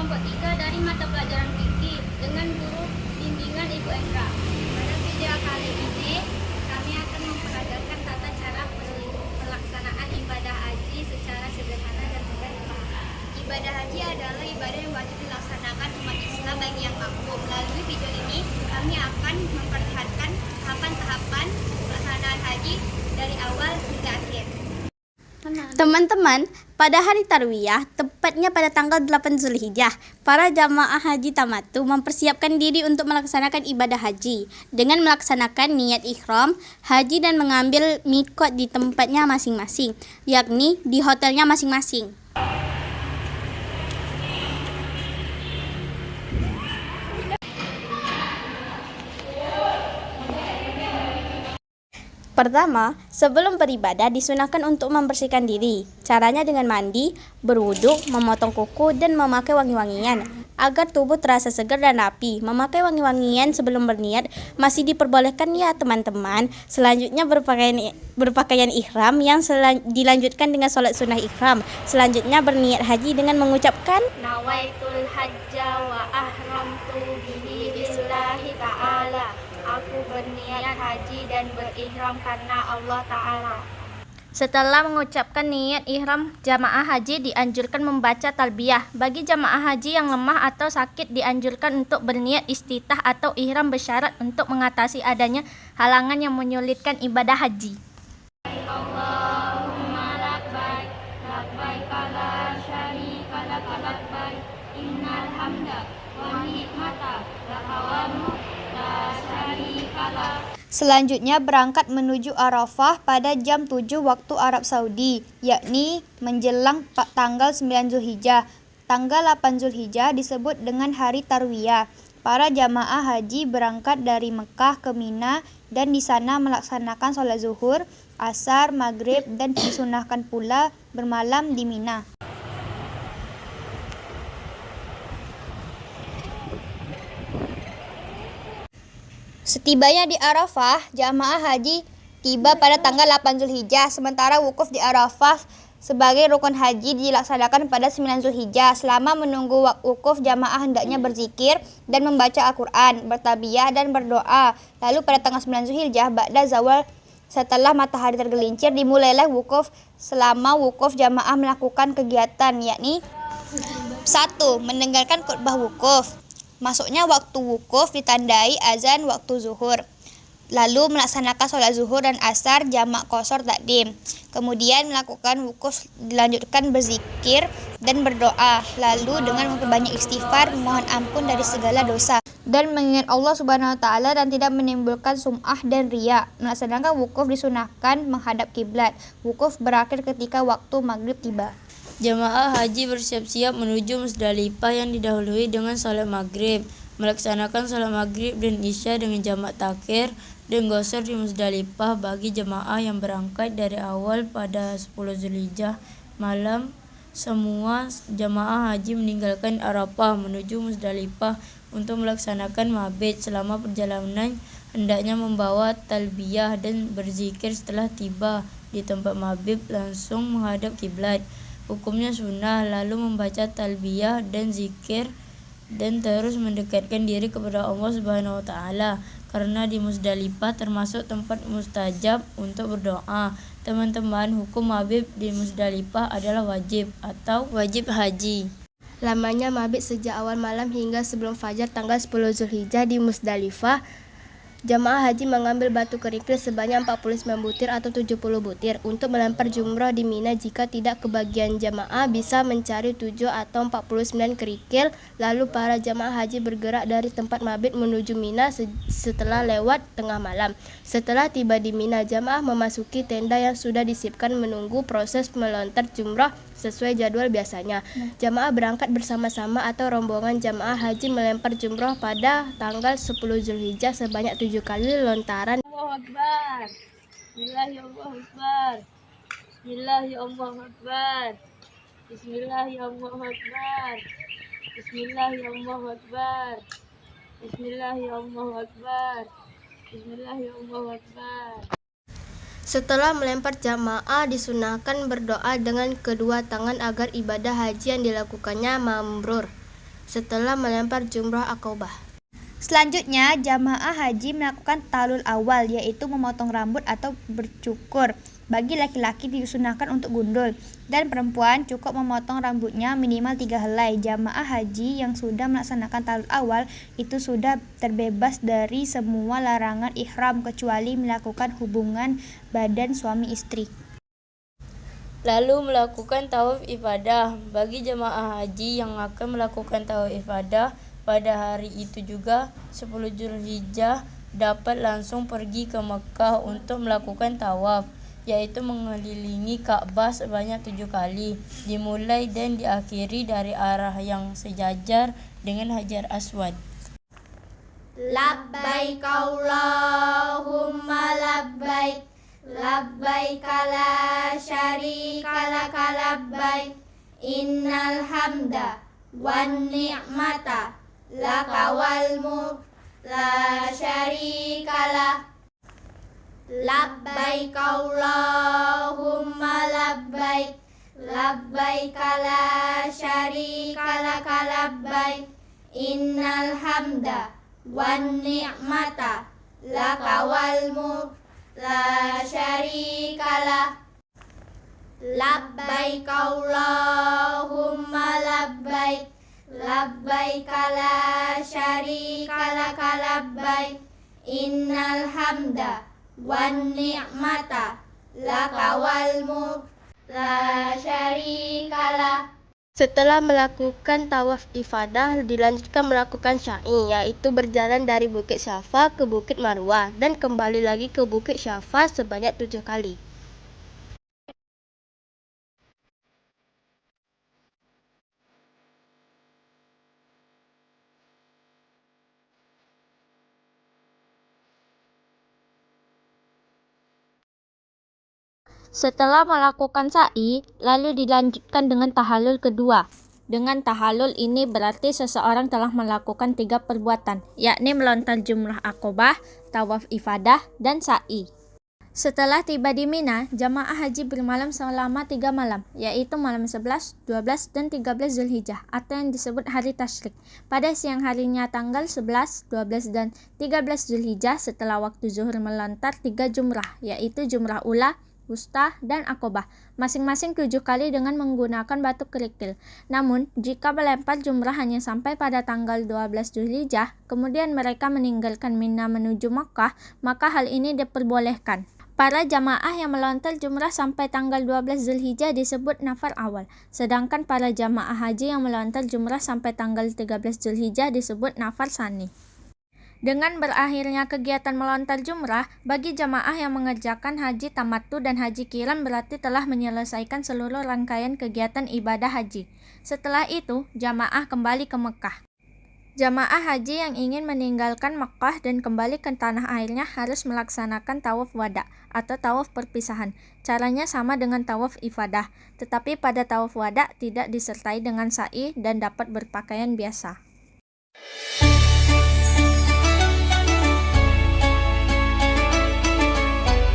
kelompok 3 dari mata pelajaran fikih dengan guru bimbingan Ibu Endra. Pada video kali ini, kami akan memperagakan tata cara pelaksanaan ibadah haji secara sederhana dan mudah dipahami. Ibadah haji adalah ibadah yang wajib dilaksanakan umat Islam bagi yang mampu. Melalui video ini, kami akan memperlihatkan tahapan-tahapan pelaksanaan haji dari awal hingga akhir. Teman-teman, pada hari Tarwiyah, tepatnya pada tanggal 8 Zulhijjah, para jamaah haji tamatu mempersiapkan diri untuk melaksanakan ibadah haji dengan melaksanakan niat ihram haji dan mengambil miqat di tempatnya masing-masing, yakni di hotelnya masing-masing. Pertama, sebelum beribadah disunahkan untuk membersihkan diri. Caranya dengan mandi, berwudu, memotong kuku, dan memakai wangi-wangian agar tubuh terasa segar dan rapi. Memakai wangi-wangian sebelum berniat masih diperbolehkan ya teman-teman. Selanjutnya berpakaian ihram yang dilanjutkan dengan sholat sunnah ihram. Selanjutnya berniat haji dengan mengucapkan Nawaitul hajja wa ahramtu bihi billahi ta'ala. Aku berniat haji dan berihram karena Allah Ta'ala. Setelah mengucapkan niat ihram, jamaah haji dianjurkan membaca talbiyah. Bagi jamaah haji yang lemah atau sakit dianjurkan untuk berniat istitah atau ihram bersyarat untuk mengatasi adanya halangan yang menyulitkan ibadah haji. Allahumma labbaik, labbaik la syarika lak labbaik, innal hamda wa ni'mata laka wa mulk la syarika lak. Selanjutnya berangkat menuju Arafah pada jam 7 waktu Arab Saudi, yakni menjelang tanggal 9 Zulhijjah. Tanggal 8 Zulhijjah disebut dengan hari Tarwiyah. Para jamaah haji berangkat dari Mekah ke Mina dan di sana melaksanakan sholat zuhur, asar, maghrib, dan disunahkan pula bermalam di Mina. Setibanya di Arafah, jamaah haji tiba pada tanggal 8 Zulhijjah, sementara wukuf di Arafah sebagai rukun haji dilaksanakan pada 9 Zulhijjah. Selama menunggu wukuf, jamaah hendaknya berzikir dan membaca Al-Quran, bertabiyah dan berdoa. Lalu pada tanggal 9 Zulhijjah, ba'da zawal, setelah matahari tergelincir, dimulailah wukuf. Selama wukuf, jamaah melakukan kegiatan, yakni 1. Mendengarkan khutbah wukuf. Masuknya waktu wukuf ditandai azan waktu zuhur. Lalu melaksanakan sholat zuhur dan asar jamak qashar takdim. Kemudian melakukan wukuf dilanjutkan berzikir dan berdoa. Lalu dengan memperbanyak istighfar, memohon ampun dari segala dosa dan mengingat Allah Subhanahu wa taala dan tidak menimbulkan sum'ah dan riya. Melaksanakan wukuf disunahkan menghadap kiblat. Wukuf berakhir ketika waktu maghrib tiba. Jamaah haji bersiap-siap menuju Musdalifah yang didahului dengan salat maghrib. Melaksanakan salat maghrib dan isya dengan jamak takhir dan qashar di Musdalifah bagi jamaah yang berangkat dari awal pada 10 Zulhijjah malam. Semua jamaah haji meninggalkan Arafah menuju Musdalifah untuk melaksanakan mabit. Selama perjalanan hendaknya membawa talbiyah dan berzikir. Setelah tiba di tempat mabit langsung menghadap kiblat. Hukumnya sunnah, lalu membaca talbiyah dan zikir dan terus mendekatkan diri kepada Allah Subhanahu wa taala karena di Musdalifah termasuk tempat mustajab untuk berdoa. Teman-teman, hukum mabit di Musdalifah adalah wajib atau wajib haji. Lamanya mabit sejak awal malam hingga sebelum fajar tanggal 10 Zulhijjah di Musdalifah. Jamaah haji mengambil batu kerikil sebanyak 49 butir atau 70 butir untuk melempar jumrah di Mina. Jika tidak kebagian jamaah bisa mencari 7 atau 49 kerikil. Lalu para jamaah haji bergerak dari tempat mabit menuju Mina setelah lewat tengah malam. Setelah tiba di Mina, jamaah memasuki tenda yang sudah disiapkan menunggu proses melontar jumrah sesuai jadwal biasanya. Jamaah berangkat bersama-sama atau rombongan jamaah haji melempar jumrah pada tanggal 10 Zulhijjah sebanyak 7 kali lontaran. Allahu Akbar. Bismillah ya Allahu Akbar. Bismillah ya Allahu Akbar. Bismillah ya Allahu Akbar. Bismillah ya Allahu Akbar. Bismillah ya Allahu Akbar. Bismillah ya Allahu Akbar. Setelah melempar jamaah disunahkan berdoa dengan kedua tangan agar ibadah haji yang dilakukannya mabrur. setelah melempar jumrah Aqobah. Selanjutnya, jamaah haji melakukan tahlul awal, yaitu memotong rambut atau bercukur. Bagi laki-laki disunahkan untuk gundul, dan perempuan cukup memotong rambutnya minimal 3 helai. Jamaah haji yang sudah melaksanakan tahlul awal itu sudah terbebas dari semua larangan ihram kecuali melakukan hubungan badan suami istri. Lalu melakukan tawaf ifadah. Bagi jamaah haji yang akan melakukan tawaf ifadah pada hari itu juga 10 Zulhijjah dapat langsung pergi ke Mekah untuk melakukan tawaf, yaitu mengelilingi Ka'bah sebanyak 7 kali, dimulai dan diakhiri dari arah yang sejajar dengan Hajar Aswad. Labbaik Allahumma labbaik, labbaik la syarika laka labbaik, innal hamda wan ni'mata laka wal mulk la syarika lah. Labbaik Allahumma labbaik, labbaik la syarika laka labbaik, innal hamda wan ni'mata laka wal mulk la syarika lah. Labbaik Allahumma labbaik, labbaik la syarika laka labbaik, innal hamda wan ni'mata laka wal mulk la syarika lah. Setelah melakukan tawaf ifadah, dilanjutkan melakukan sa'i, yaitu berjalan dari Bukit Syafa ke Bukit Marwah dan kembali lagi ke Bukit Syafa sebanyak 7 kali. Setelah melakukan sa'i, lalu dilanjutkan dengan tahallul kedua. Dengan tahallul ini berarti seseorang telah melakukan 3 perbuatan, yakni melontar jumrah Aqobah, tawaf ifadah, dan sa'i. Setelah tiba di Mina, jamaah haji bermalam selama 3 malam, yaitu malam 11, 12, dan 13 Zulhijjah, atau yang disebut hari tasyrik. Pada siang harinya tanggal 11, 12, dan 13 Zulhijjah setelah waktu zuhur melontar 3 jumrah, yaitu jumrah ula, wusta, dan Aqobah, masing-masing 7 kali dengan menggunakan batu kerikil. Namun, jika melempar jumrah hanya sampai pada tanggal 12 Zulhijjah, kemudian mereka meninggalkan Mina menuju Makkah, maka hal ini diperbolehkan. Para jamaah yang melontar jumrah sampai tanggal 12 Zulhijjah disebut nafar awal, sedangkan para jamaah haji yang melontar jumrah sampai tanggal 13 Zulhijjah disebut nafar sani. Dengan berakhirnya kegiatan melontar jumrah, bagi jamaah yang mengerjakan haji tamattu dan haji qiran berarti telah menyelesaikan seluruh rangkaian kegiatan ibadah haji. Setelah itu, jamaah kembali ke Mekah. Jamaah haji yang ingin meninggalkan Mekah dan kembali ke tanah airnya harus melaksanakan tawaf wada atau tawaf perpisahan. Caranya sama dengan tawaf ifadah, tetapi pada tawaf wada tidak disertai dengan sa'i dan dapat berpakaian biasa.